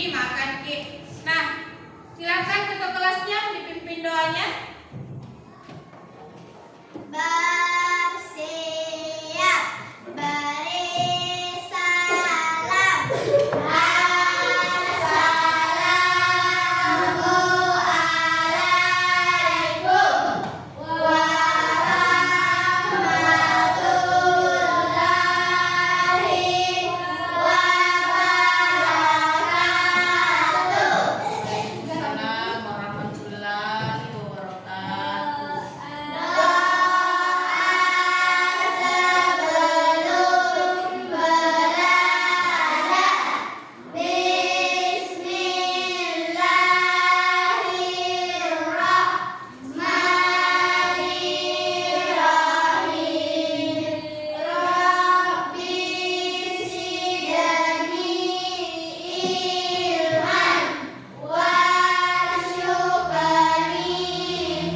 Ki, makan Ki. Nah, silakan ketua kelasnya dipimpin doanya. Bersiap, beri salam. Assalamualaikum warahmatullahi wabarakatuh. Assalamualaikum warahmatullahi wabarakatuh. Sebelum belajar, Bismillahirrahmanirrahim. Rabbi zidni ilman warzuqni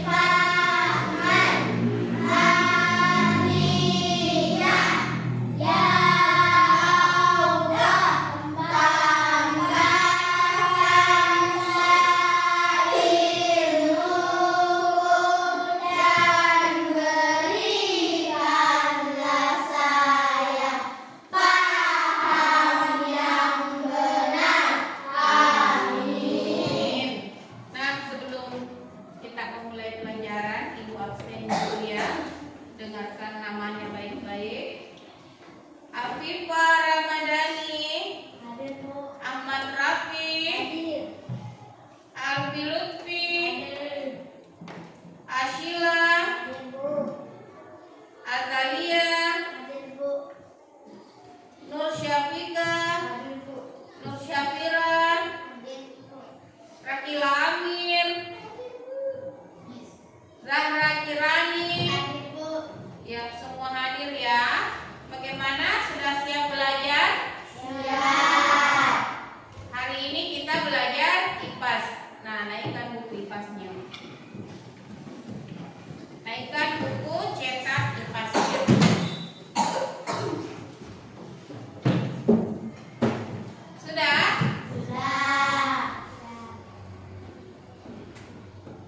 fahman. Amin ya Allah, tambahkanlah ilmuku dan berikanlah saya paham yang benar. Amin. Nah, sebelum kita memulai pelajaran, Ibu absen dulu ya. Dengarkan namanya baik-baik. Afifah Ramadhani, Hadir Bu. Ahmad Rafi, Hadir. Alfi Lutfi, Hadir. Ashila, Hadir Bu. Azalia, Hadir Bu. Nur Syafika, Hadir Bu. Nur Syafira, Hadir Bu. Rakila Amir, Zahra Kirani. Hadir Bu. Ya, semua hadir ya. Bagaimana? Sudah siap belajar? Siap. Hari ini kita belajar IPAS. Nah, naikkan buku IPAS-nya. Naikkan buku cetak IPAS-nya. Sudah? Sudah.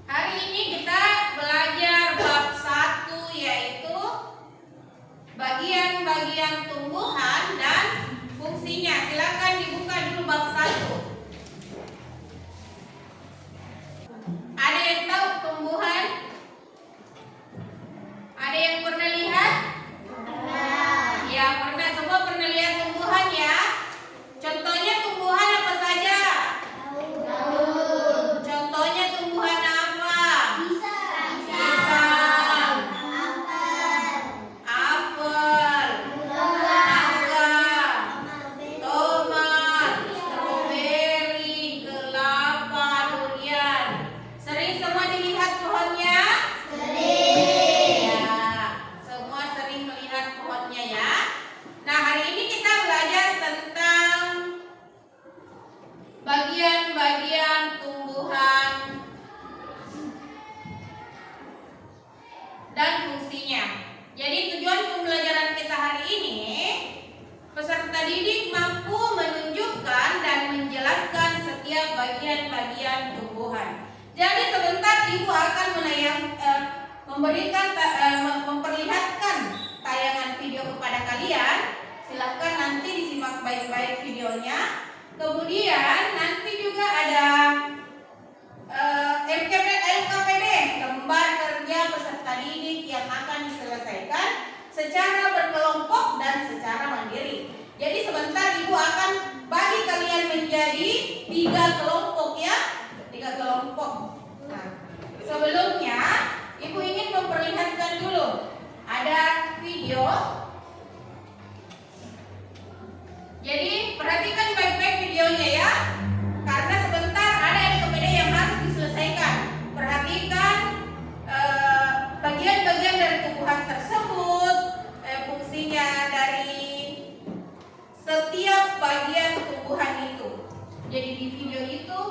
Hari ini kita belajar bab 1, yaitu bagian-bagian tumbuhan dan fungsinya. Silakan dibuka dulu bab 1. Ada yang tahu tumbuhan? Ada yang pernah lihat? Pernah. Ya, pernah. Semua pernah lihat tumbuhan ya? Contohnya tumbuhan apa saja? Tahu. Contohnya tumbuhan apa? Pisang. Pisang, Apel. apel, mangga, tomat, stroberi, kelapa, durian. Sering semua dilihat pohonnya? Sering. Ya, semua sering melihat pohonnya ya. Nah, hari ini kita belajar tentang bagian-bagian tumbuhan dan fungsinya. Jadi tujuan pembelajaran kita hari ini, peserta didik mampu menunjukkan dan menjelaskan setiap bagian-bagian tumbuhan. Jadi sebentar Ibu akan memperlihatkan tayangan video kepada kalian. Silahkan nanti disimak baik-baik videonya. Kemudian nanti juga ada LKPD, lembar kerja peserta didik yang akan diselesaikan secara berkelompok dan secara mandiri. Jadi sebentar Ibu akan bagi kalian menjadi 3 kelompok ya, 3 kelompok. Nah, sebelumnya Ibu ingin memperlihatkan dulu ada video. Jadi perhatikan baik-baik videonya ya, karena sebentar ada LKPD yang harus diselesaikan. Perhatikan bagian-bagian dari tumbuhan tersebut, fungsinya dari setiap bagian tumbuhan itu. Jadi di video itu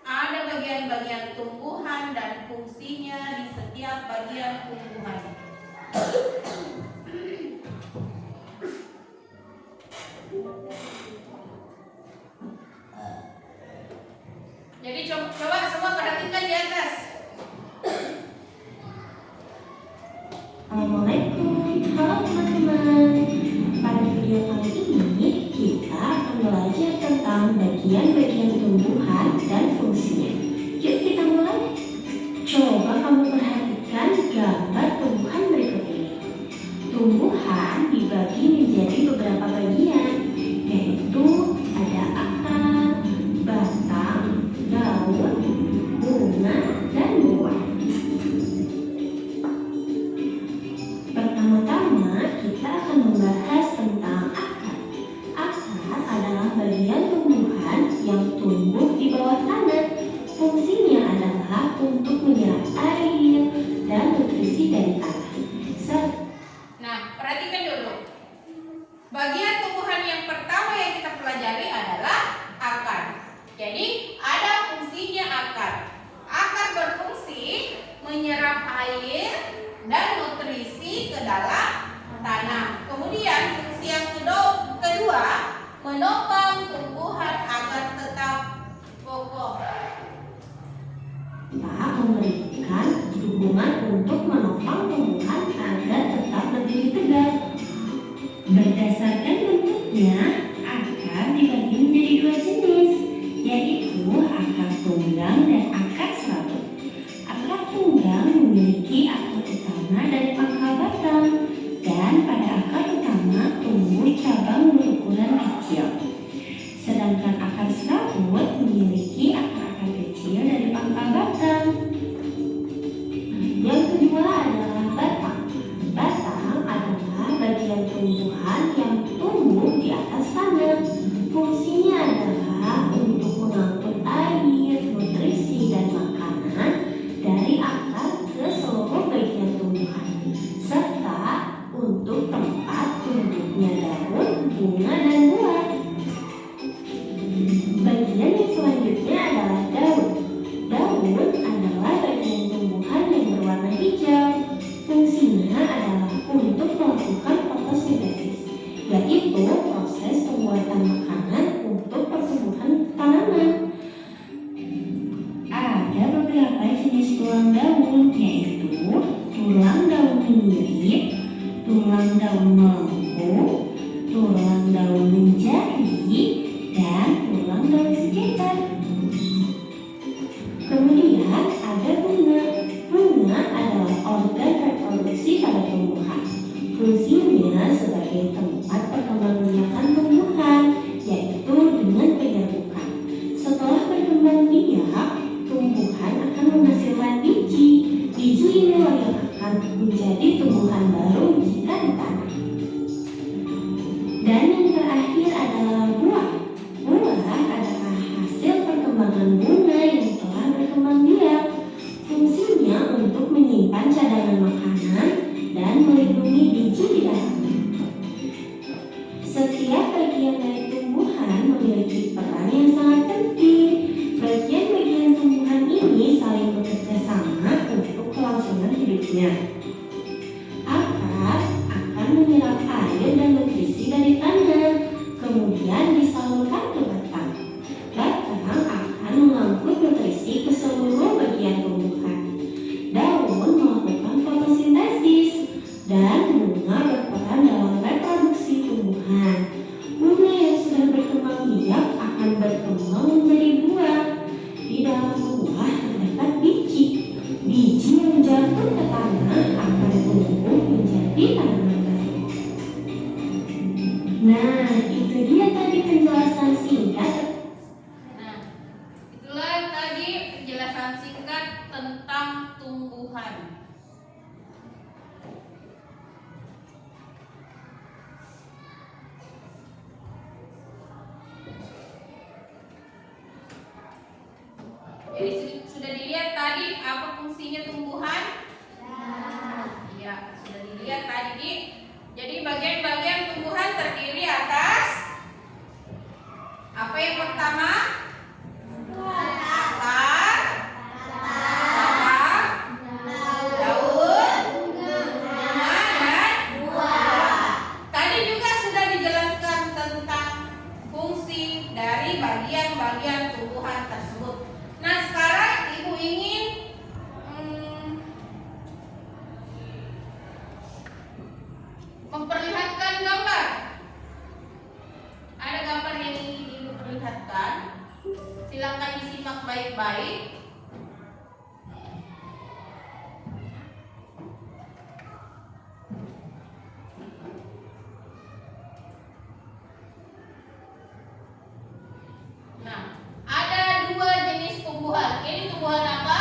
ada bagian-bagian tumbuhan dan fungsinya di setiap bagian tumbuhan. coba semua perhatikan di atas. Assalamualaikum, halo teman-teman. Pada video kali ini kita akan belajar tentang bagian-bagian tumbuhan dan fungsinya. Yuk kita mulai. Coba kamu perhatikan gambar tumbuhan berikut ini. Tumbuhan dibagi menjadi beberapa bagian, yaitu ada akar, batang, daun, bunga, dan buah. Pertama-tama kita akan membahas tentang akar. Akar adalah bagian tumbuhan yang tumbuh di bawah tanah. Fungsinya adalah untuk menyerap air dan nutrisi dari tanah. Nah, perhatikan dulu. Bagian tumbuhan yang pertama yang kita pelajari adalah akar. Jadi, ada fungsinya akar. Akar berfungsi menyerap air dan nutrisi ke dalam tanah. Kemudian, fungsi yang kedua, menopang tumbuhan agar tetap kokoh. Kita memberikan dukungan untuk menopang tumbuhan agar tetap berdiri tegak. Berdasarkan bentuknya, akar dibagi menjadi dua jenis, yaitu akar tunggang dan akar serabut. Akar tunggang memiliki akar utama dari pangkal batang, dan pada akar utama tumbuh cabang berukuran kecil. Sedangkan akar serabut memiliki akar-akar kecil dari pangkal batang. Yang kedua adalah batang. Batang adalah bagian tumbuhan yang tumbuh di atas tanah. Fungsinya adalah untuk mengangkut air, nutrisi, dan makanan dari akar ke seluruh bagian tumbuhan, serta untuk tempat tumbuhnya daun, bunga, dan buah. Bagian yang selanjutnya adalah daun. Daun adalah bagian tumbuhan yang berwarna hijau. Fungsinya adalah untuk melakukan fotosintesis, yaitu proses pembuatan makanan untuk pertumbuhan tanaman. Ada beberapa jenis tulang daun, yaitu tulang daun menyirip, tulang daun melengkung, tulang daun menjadi, dan tulang daun sekitar. Kemudian ada bunga. Bunga adalah organ reproduksi pada tumbuhan. Fungsinya sebagai tempat perkembangbiakan tumbuhan, yaitu dengan penyerbukan. Setelah berkembang biak, tumbuhan akan menghasilkan biji. Biji inilah yang akan menjadi tumbuhan baru jika ditanam. Dan yang terakhir adalah buah. Buah adalah hasil perkembangan bunga yang telah berkembang biak. Fungsinya untuk menyimpan cadangan makanan dan melindungi biji di dalamnya. Setiap bagian dari tumbuhan memiliki peran yang sangat penting. Bagian-bagian tumbuhan ini saling bekerja sama untuk kelangsungan hidupnya. Akar akan menyerap air dan nutrisi dari tanah, kemudian disalurkan ke batang. Batang akan mengangkut nutrisi ke seluruh bagian tumbuhan. Daun melakukan fotosintesis, dan bunga berperan dalam reproduksi tumbuhan. Bunga yang sudah berkembang biak akan berkembang menjadi buah. Di dalam buah terdapat biji. Biji yang jatuh ke tanah akan tumbuh menjadi tanaman baru. Nah, itu dia tadi penjelasan singkat. Nah, itulah tadi penjelasan singkat tentang tumbuhan. Jadi sudah dilihat tadi apa fungsinya tumbuhan? Ya, sudah dilihat tadi. Jadi bagian-bagian tumbuhan terdiri atas apa yang pertama? Akar, batang, daun, bunga, dan buah. Tadi juga sudah dijelaskan tentang fungsi dari bagian-bagian tumbuhan tersebut. Nah, baik-baik. Nah, ada dua jenis tumbuhan. Ini tumbuhan apa?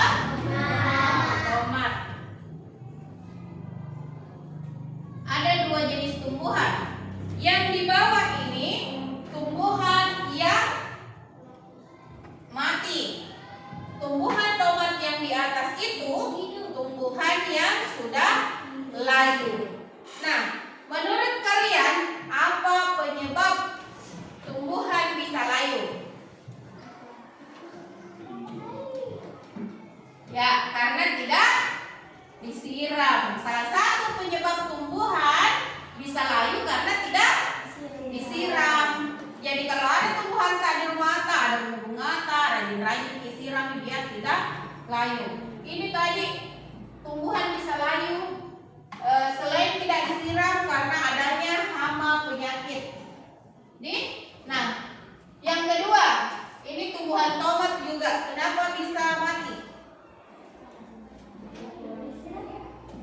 Tomat. Ada dua jenis tumbuhan. Yang di bawah ini tumbuhan yang mati. Tumbuhan tomat yang di atas itu tumbuhan yang sudah layu. Nah, menurut kalian apa penyebab tumbuhan bisa layu? Ya, karena tidak disiram. Salah satu penyebab tumbuhan bisa layu karena tidak disiram. Jadi kalau ada tumbuhan tak dirumata, ada bunga-bunga, rajin-rajin disiram biar tidak layu. Ini tadi tumbuhan bisa layu selain tidak disiram karena adanya hama penyakit. Nih, nah yang kedua ini tumbuhan tomat juga. Kenapa bisa mati?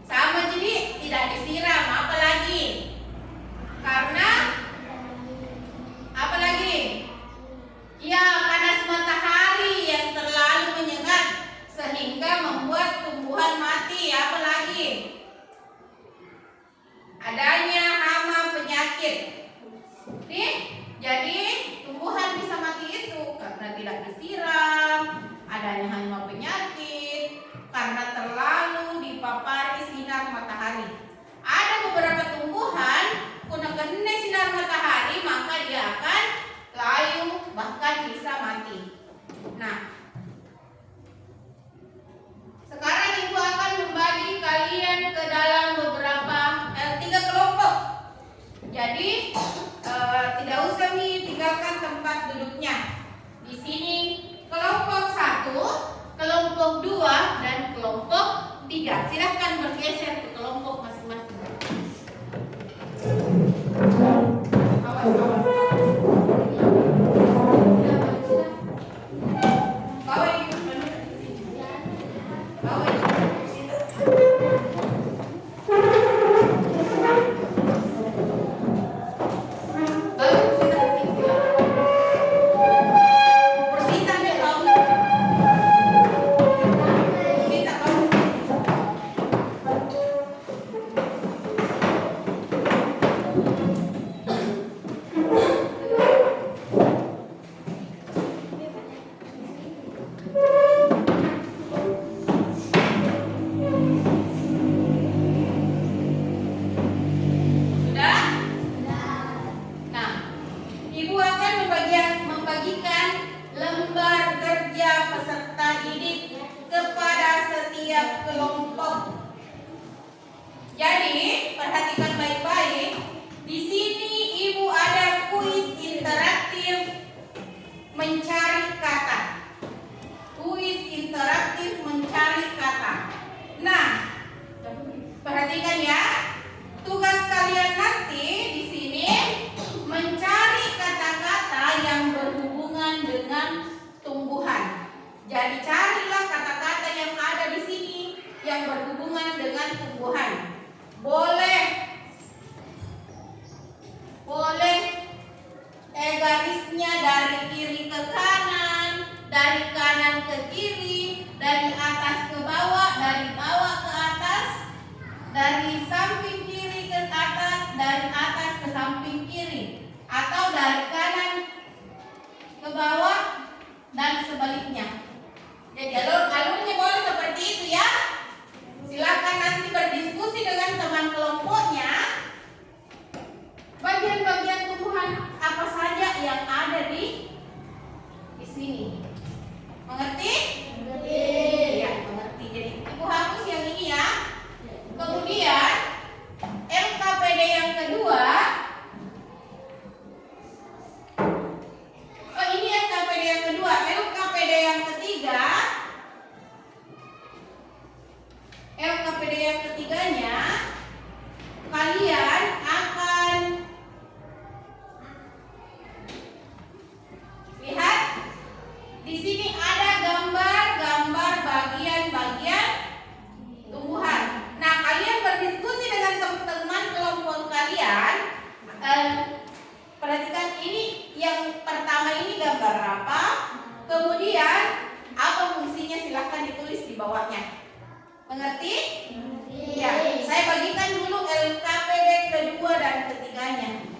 Sama jadi tidak disiram, apalagi karena apalagi ya panas matahari yang terlalu menyengat sehingga membuat tumbuhan mati. Apalagi adanya hama penyakit. Nih, jadi tumbuhan bisa mati itu karena tidak disiram, adanya hama penyakit, karena terlalu dipapari sinar matahari. Ada beberapa tumbuhan kuna kena sinar matahari maka dia akan layu bahkan bisa mati. Nah, sekarang ibu akan membagi kalian ke dalam beberapa 3 kelompok. Jadi tidak usah tinggalkan tempat duduknya. Di sini kelompok 1, kelompok 2, dan kelompok 3. Silahkan bergeser ke kelompok masing-masing. Awas. Bawa ibu menurut di sini. Bawa ibu menurut di sini. Mengerti? Mengerti. Ya. gambar apa, kemudian apa fungsinya, silahkan ditulis di bawahnya. Mengerti? Ya, saya bagikan dulu LKPD kedua dan ketiganya.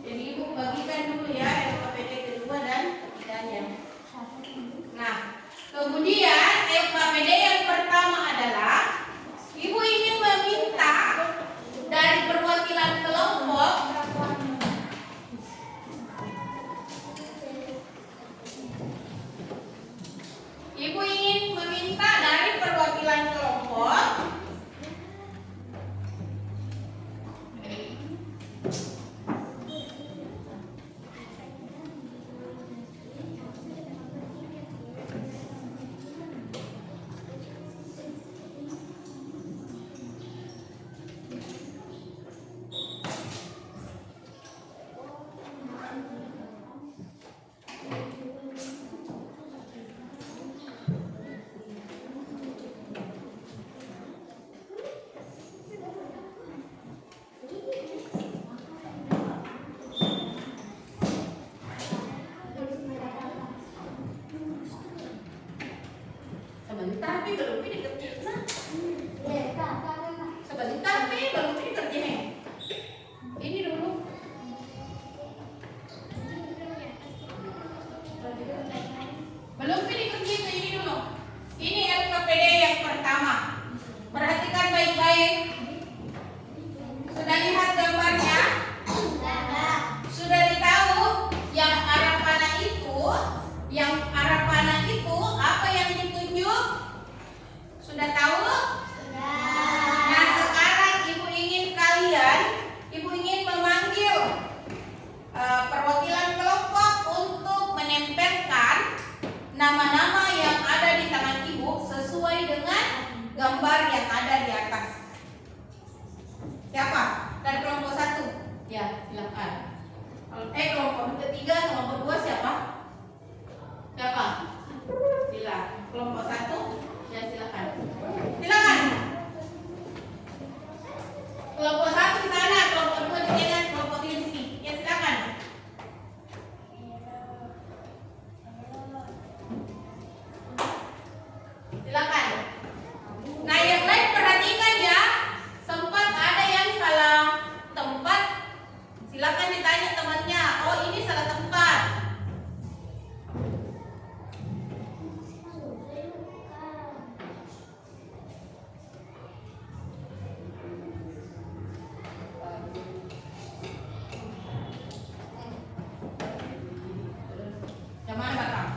Jadi Ibu bagikan dulu ya LKPD kedua dan ketiganya. Nah, kemudian LKPD yang pertama adalah Ibu ingin meminta dari perwakilan kelompok Ibu ingin meminta dari perwakilan kelompok sebentar, Pi, belum Pi dikerjain. Sebentar, Pi, belum Pi dikerjain. Ini dulu. Belum Pi dikerjain, ini dulu. Ini LKPD yang pertama. Perhatikan baik-baik. Sudah lihat gambarnya? Sudah ditahu yang arah panah itu apa yang ditunjuk? Sudah tahu? Nah, sekarang Ibu ingin memanggil perwakilan kelompok untuk menempelkan nama-nama yang ada di tangan Ibu sesuai dengan gambar yang ada di atas. Siapa? Dari kelompok 1? Ya, silakan. Kelompok ketiga, kelompok 2 siapa? Siapa? Silakan. Kelompok 1? Ya, silakan. Silakan. Kelompok 1 di sana, kelompok 2 di tengah, kelompok 3 di sini. Ya, silakan. Silakan. Nah, yang lain perhatikan ya. Sempat ada yang salah tempat. Silakan ditanya temannya. Oh, ini salah tempat. Yang mana, Bapak?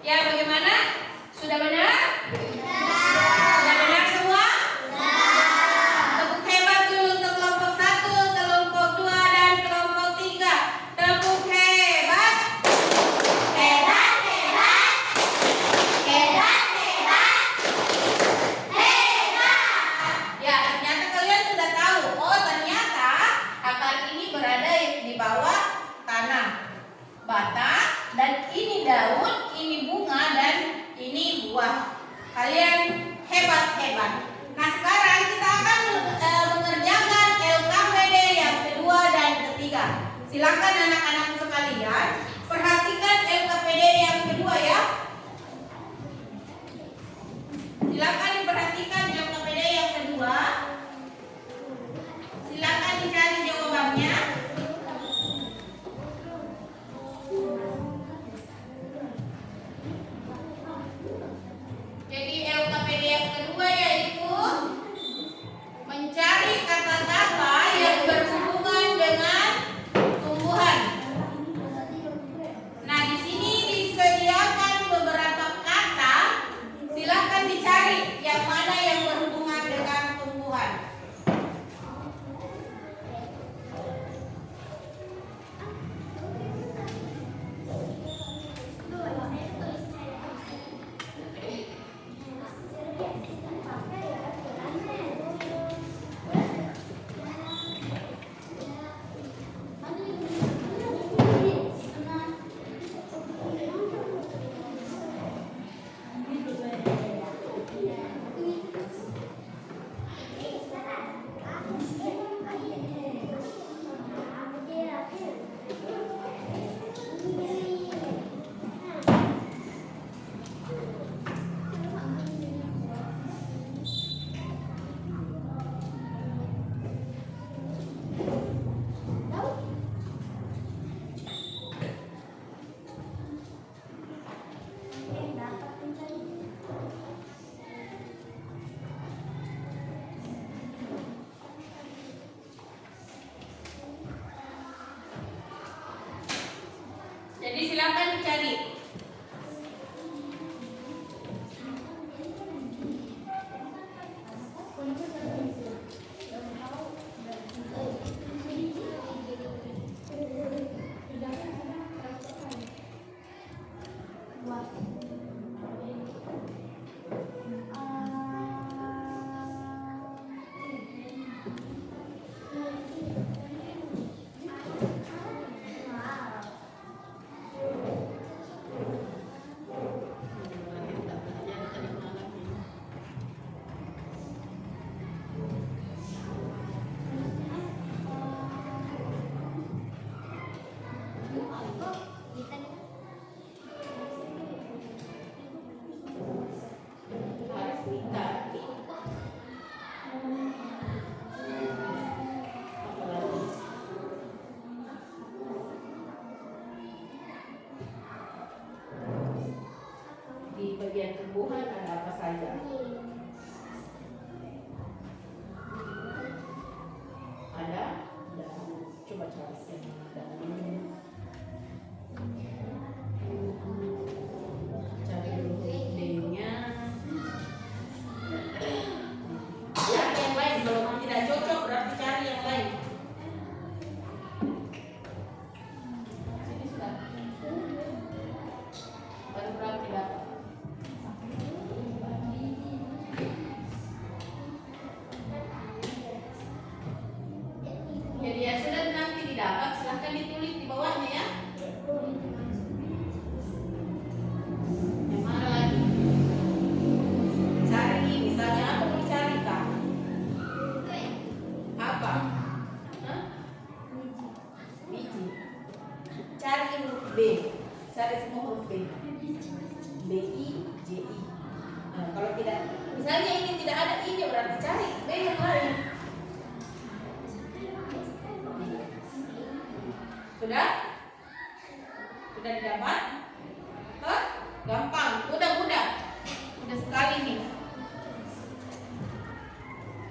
Ya, bagaimana? Sudah benar? Sudah benar semua? Tepuk hebat dulu untuk kelompok 1, kelompok 2, dan kelompok 3. Tepuk hebat. Hebat, hebat. Hebat, hebat. Hebat. Ya, ternyata kalian sudah tahu. Oh, ternyata akar ini berada di bawah tanah, batang, dan ini daun, ini bunga, Jadi silakan dicari. Di bagian tumbuhan ada apa saja? Ada? Coba cari yang ada. Cari dulu D-nya. Cari yang lain. Kalau tidak cocok berarti cari yang lain. Sini sudah. Baru berarti dapat. Jadi ya sudah, nanti didapat silahkan ditulis di bawahnya ya. Yang mana lagi? Cari, misalnya apa mau dicari kak? Apa? Hah? Biji. Cari huruf B. Cari semua huruf B. B I J I. Nah, kalau tidak, misalnya ini tidak ada I-nya berarti cari B yang lain. Sudah? Sudah didapat? Hah? Gampang, mudah sekali nih.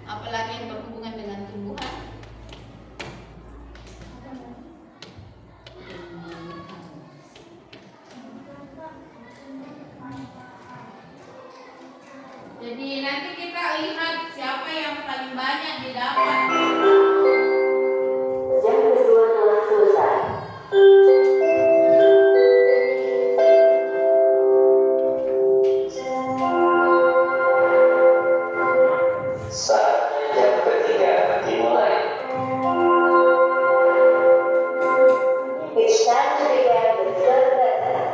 Apalagi yang berhubungan dengan tumbuhan. Jadi nanti kita lihat siapa yang paling banyak didapat. Jam kedua telah selesai. Saat jam ketiga dimulai. It's time to begin the third lesson.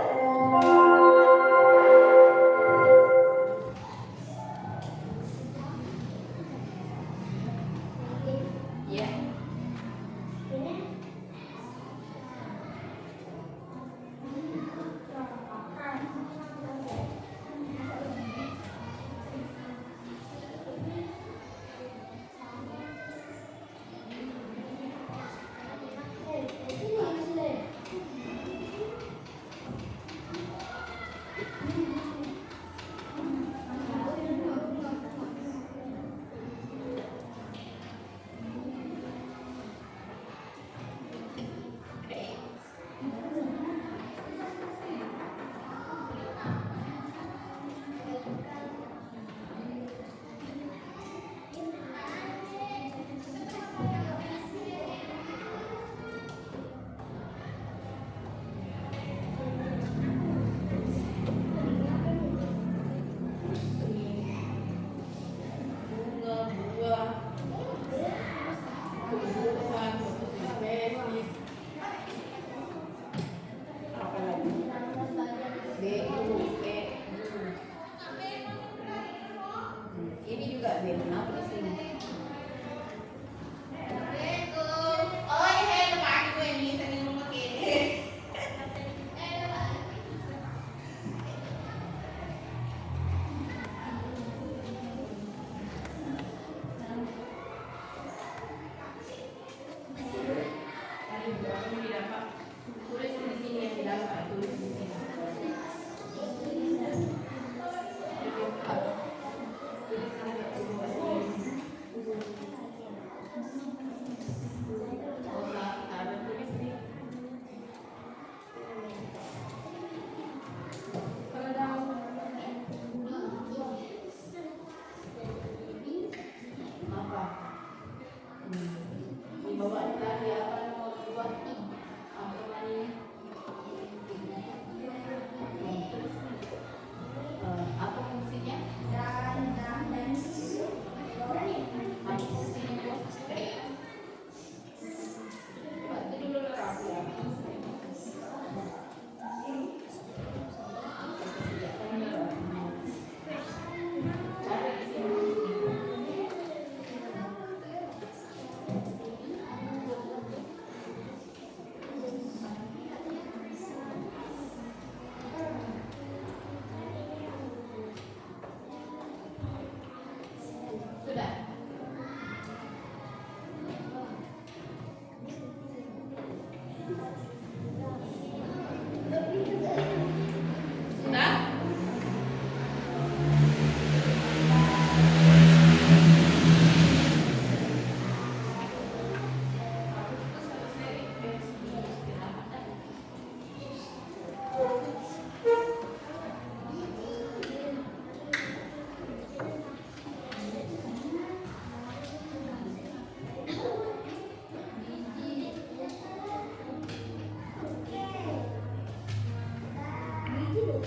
Siapa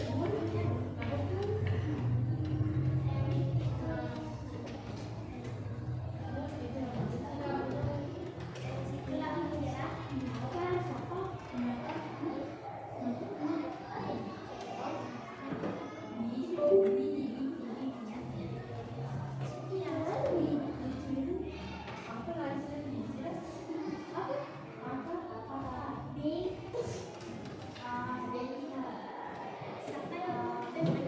yang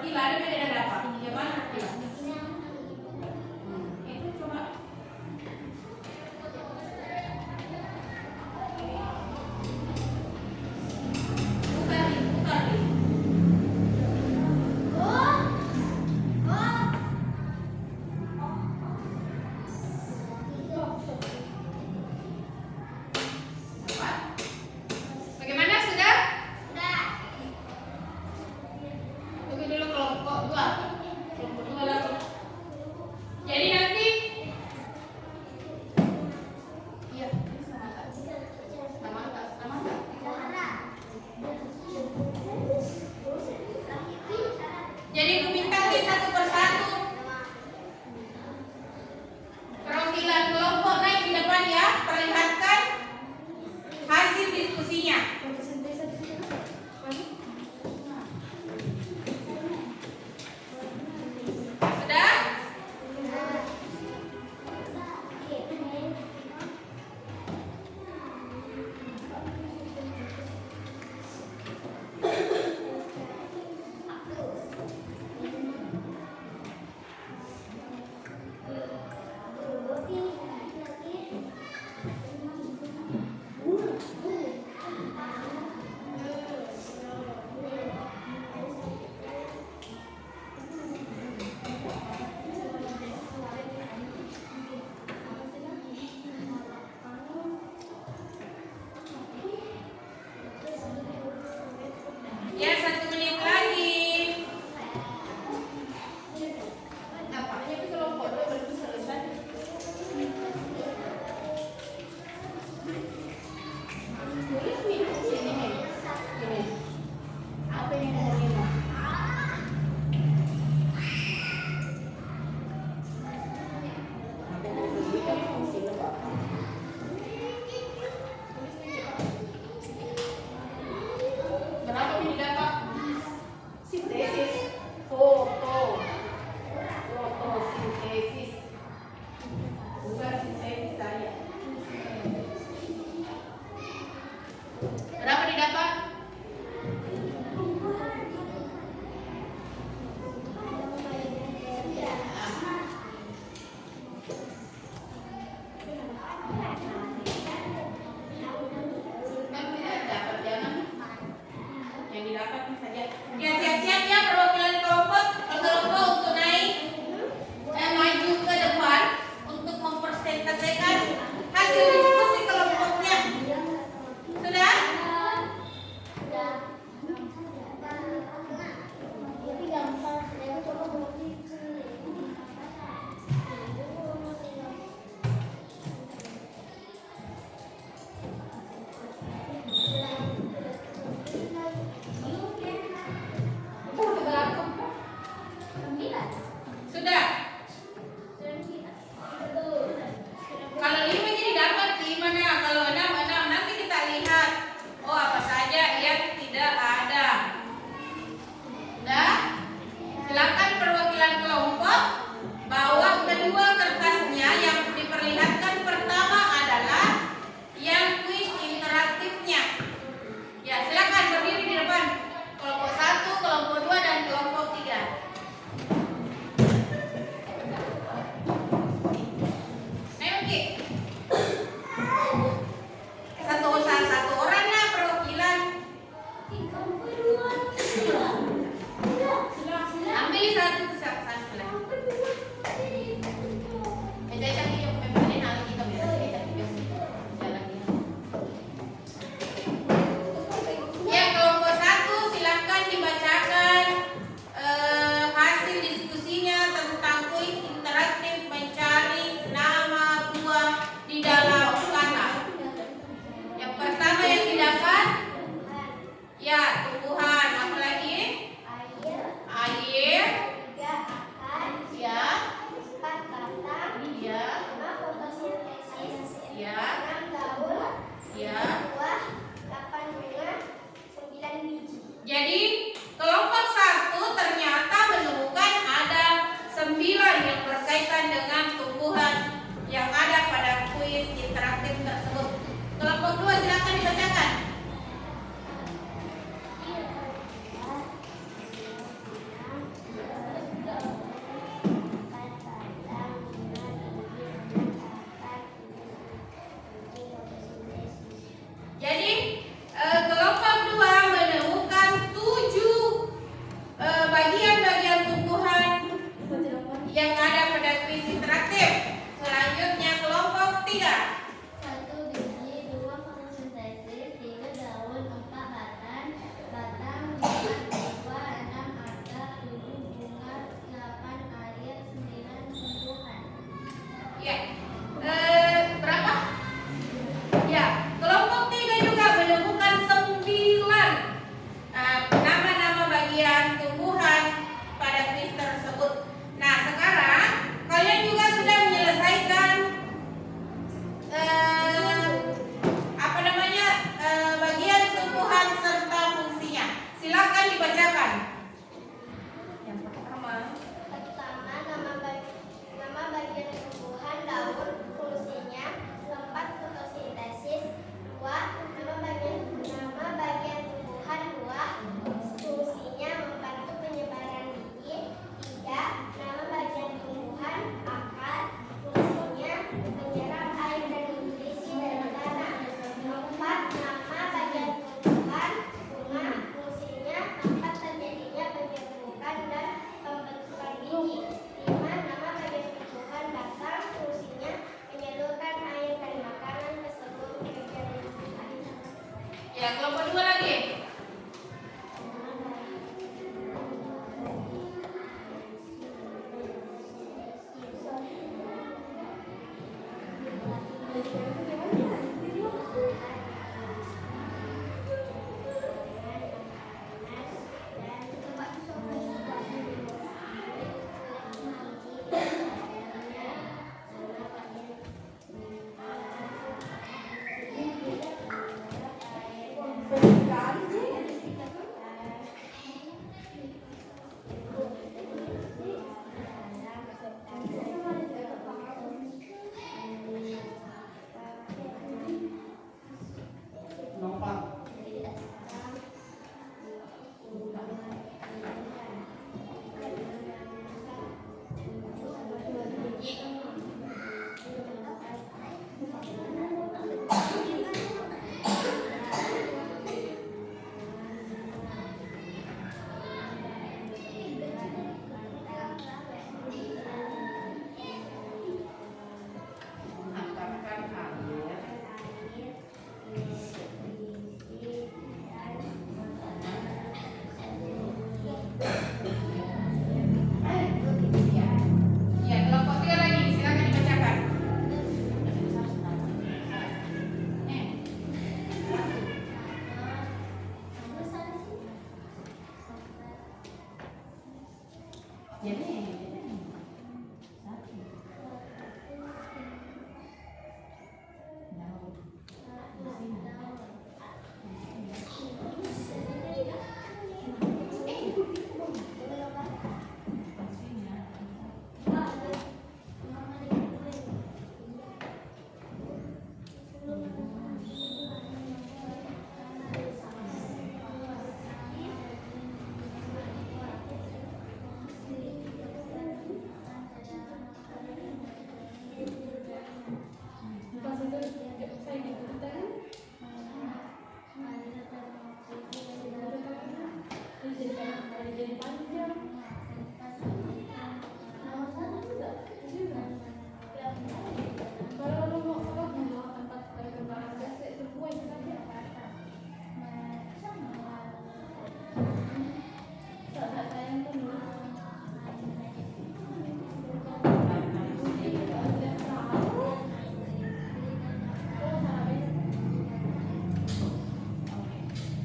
Rotila ada beda dengan apa? Yang mana Rotila? Itu coba. Putar nih. Apa? Bagaimana sudah? Tunggu dulu kelompok 2. Kelompok 2 lalu. Jadi nanti iya, sama enggak? Jadi aku minta nih satu persatu. Perwakilan kelompok naik di depan ya, perlihatkan hasil diskusinya. Sudah?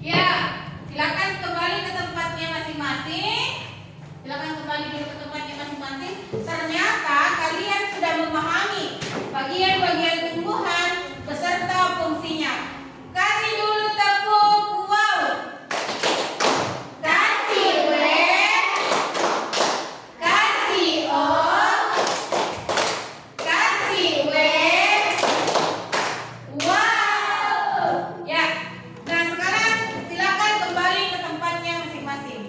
Ya, silakan kembali ke tempatnya masing-masing. Silakan kembali dulu ke tempatnya masing-masing. Ternyata kalian sudah memahami bagian-bagian tumbuhan beserta fungsinya. Kasih dulu tepuk wow. Kasih W, kasih O, kasih W. Wow. Ya. Nah, sekarang silakan kembali ke tempatnya masing-masing.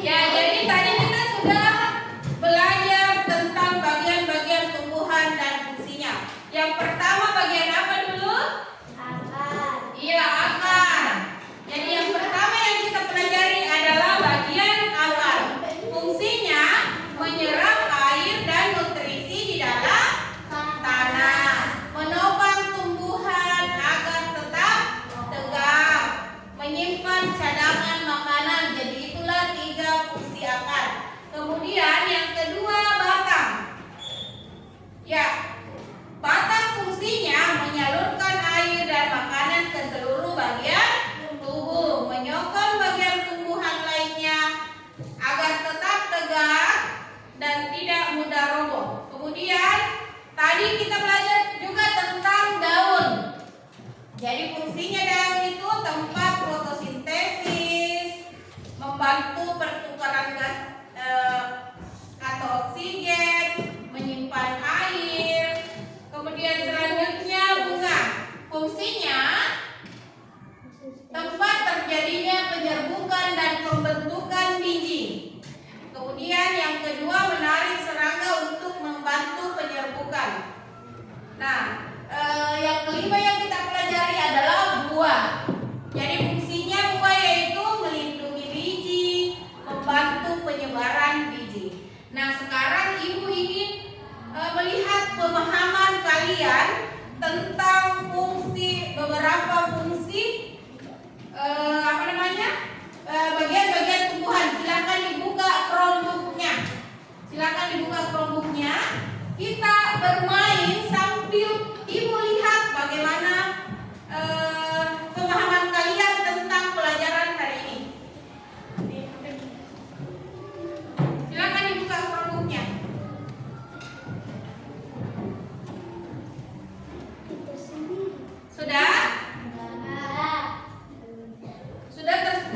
Ya, jadi tadi kita sudah belajar tentang bagian-bagian tumbuhan dan fungsinya. Yang pertama bagian apa dulu? Iya, akar. Jadi yang pertama yang kita pelajari adalah bagian akar. Fungsinya menyerap air dan nutrisi di dalam tanah, menopang tumbuhan agar tetap tegak, menyimpan cadangan makanan. Jadi itulah 3 fungsi akar. Kemudian yang kedua batang. Ya, batang fungsinya menyalurkan air dan makanan ke seluruh bagian tubuh, menyokong bagian tumbuhan lainnya agar tetap tegak dan tidak mudah roboh. Kemudian tadi kita belajar juga tentang daun. Jadi fungsinya daun itu tempat fotosintesis, membantu pertukaran gas atau oksigen, menyimpan air. Kemudian selanjutnya bunga. Fungsinya tempat terjadinya penyerbukan dan pembentukan biji. Kemudian yang kedua menarik serangga untuk membantu penyerbukan. Nah, yang kelima yang kita pelajari adalah buah. Jadi fungsinya buah yaitu melindungi biji, membantu penyebaran biji. Nah, sekarang Ibu ingin melihat pemahaman kalian tentang beberapa fungsi bagian-bagian tumbuhan. Silakan dibuka Chromebook-nya. Kita bermain sambil Ibu lihat bagaimana pemahaman kalian tentang pelajaran hari ini. Silakan dibuka Chromebook-nya. Sudah?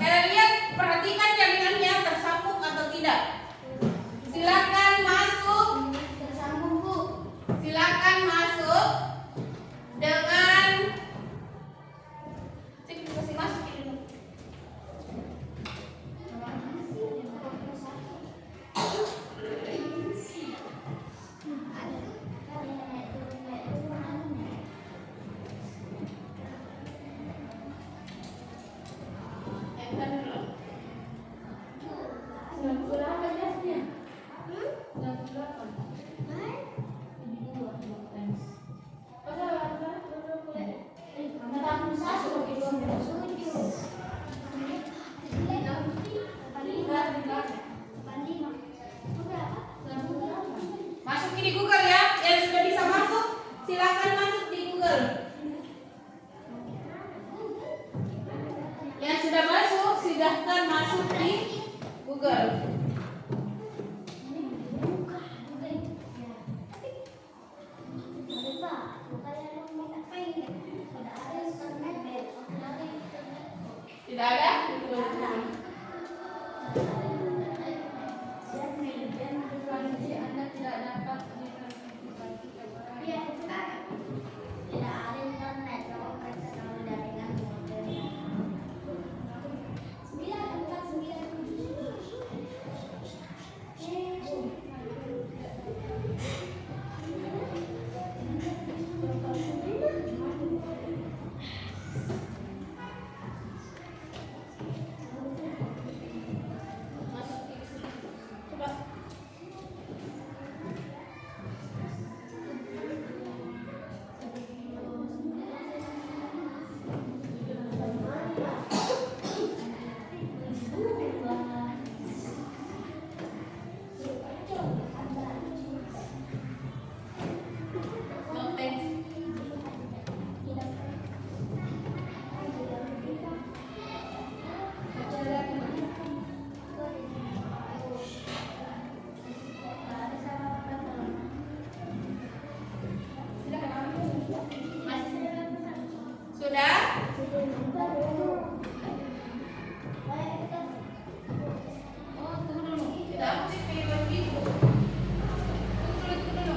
Lihat, perhatikan jaringannya tersambung atau tidak. Silakan masuk. Silakan masuk dengan kasih masuk ini. Enter dulu. silakan masuk di Google. Tidak ada? Coba. No thanks. Sudah? Oh, tunggu dulu. Tidak aktif video itu. Tunggu dulu.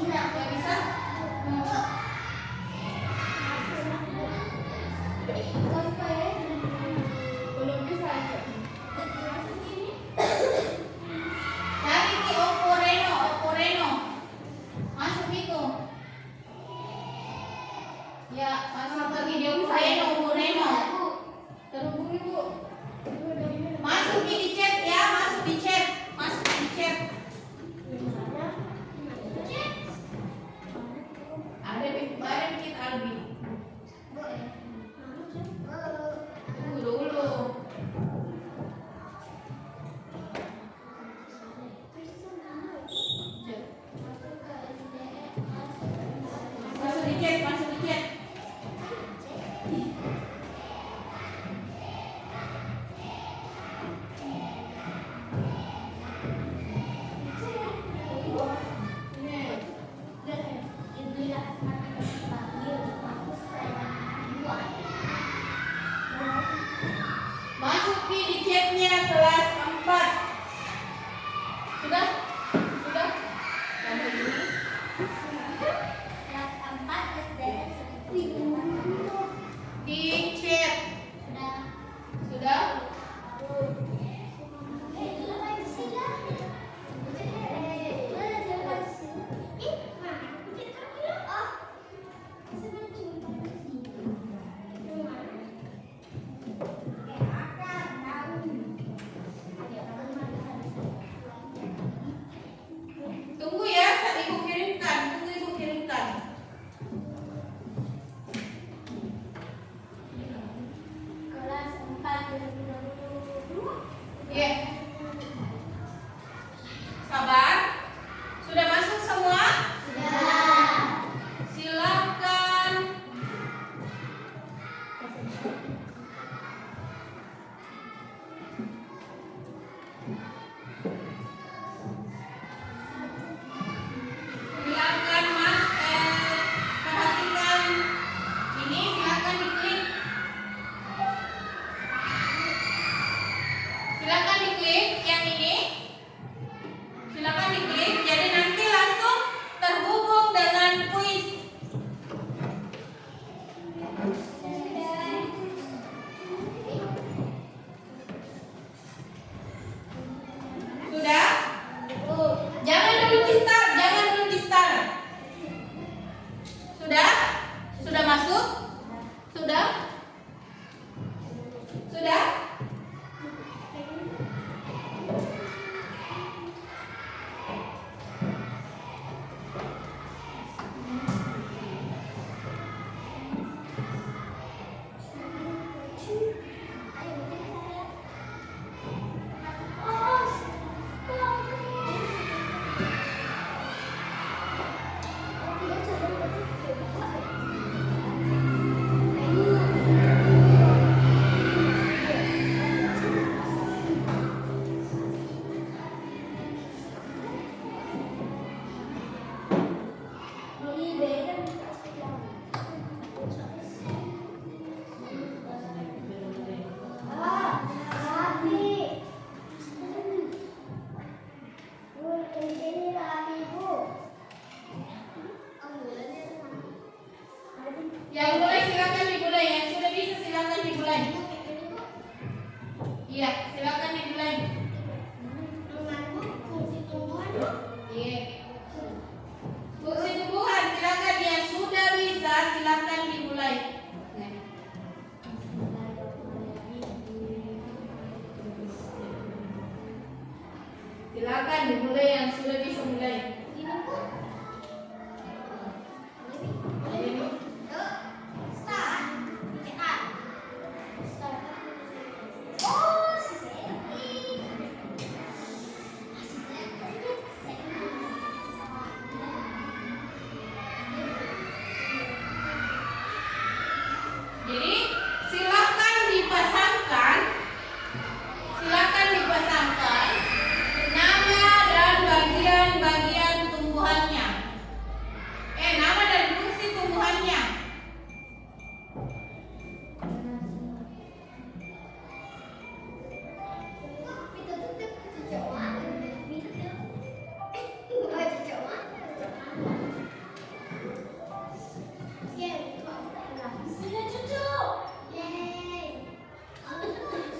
Nggak bisa? Belum bisa. Cari di Oppo Reno. Masuk itu. Ya, masuk lagi di Oppo Reno. Terhubung Ibu. Masuk di chat ya, masuk di chat. Ada di kemarin kita Albi. Tunggu dulu. Masuk di chat. Masuki di chatnya kelas 4. Sudah? Sampai ini. Di chat. Sudah? Tunggu ya, saat Ibu kirimkan. Iya. Sabar. Sudah masuk semua? Silakan. Silakan Mas, perhatikan ini, silakan diklik. Silakan diklik. Iya, silakan dimulai. Iya. Fungsi tumbuhan, silakan yang sudah bisa, silakan dimulai. Silakan dimulai yang sudah bisa mulai. Jadi silakan dipasangkan nama dan bagian-bagian tumbuhannya. Nama dan fungsi tumbuhannya.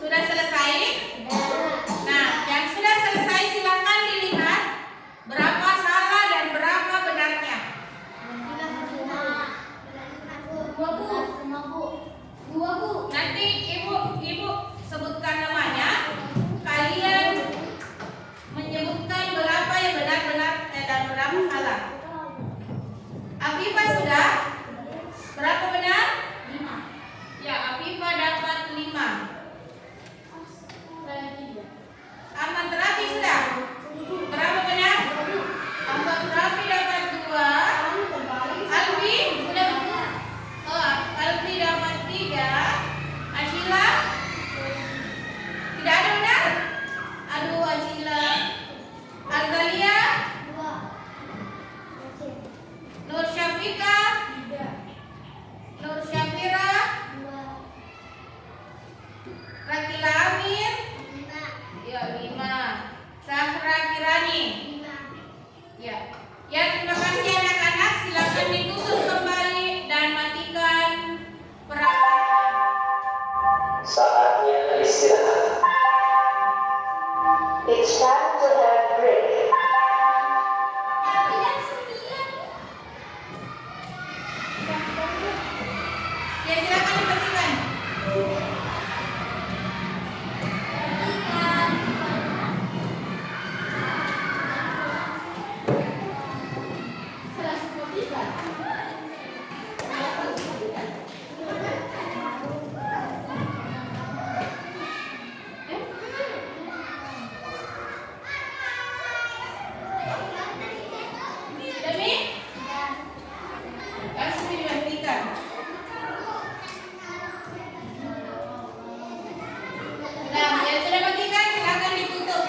Sudah selesai? Nah, yang sudah selesai silakan dilihat berapa salah dan berapa benarnya. Nanti ibu sebutkan namanya. Kalian menyebutkan berapa yang benar-benar dan berapa salah. Afifah sudah? Berapa benar? 5. Ya, Afifah dapat 5. Ahmad Rafi sudah? Berapa benar? Ahmad Rafi dapat 2. Alfi sudah benar? Alfi dapat 3. Ashila? Tidak ada benar? Aduh, Ashila. Azalia? Nur Syafika? Nur Syafira? Rakila Amir? Ya, 5. Sahra Kirani? Ya. Ya, terima kasih anak-anak. Silakan ditutup kembali dan matikan perangkat. Saatnya istirahat. It's time to have break. Ya, silakan dimatikan. Demi? Langsung dimatikan. Nah, yang sudah matikan silakan ditutup.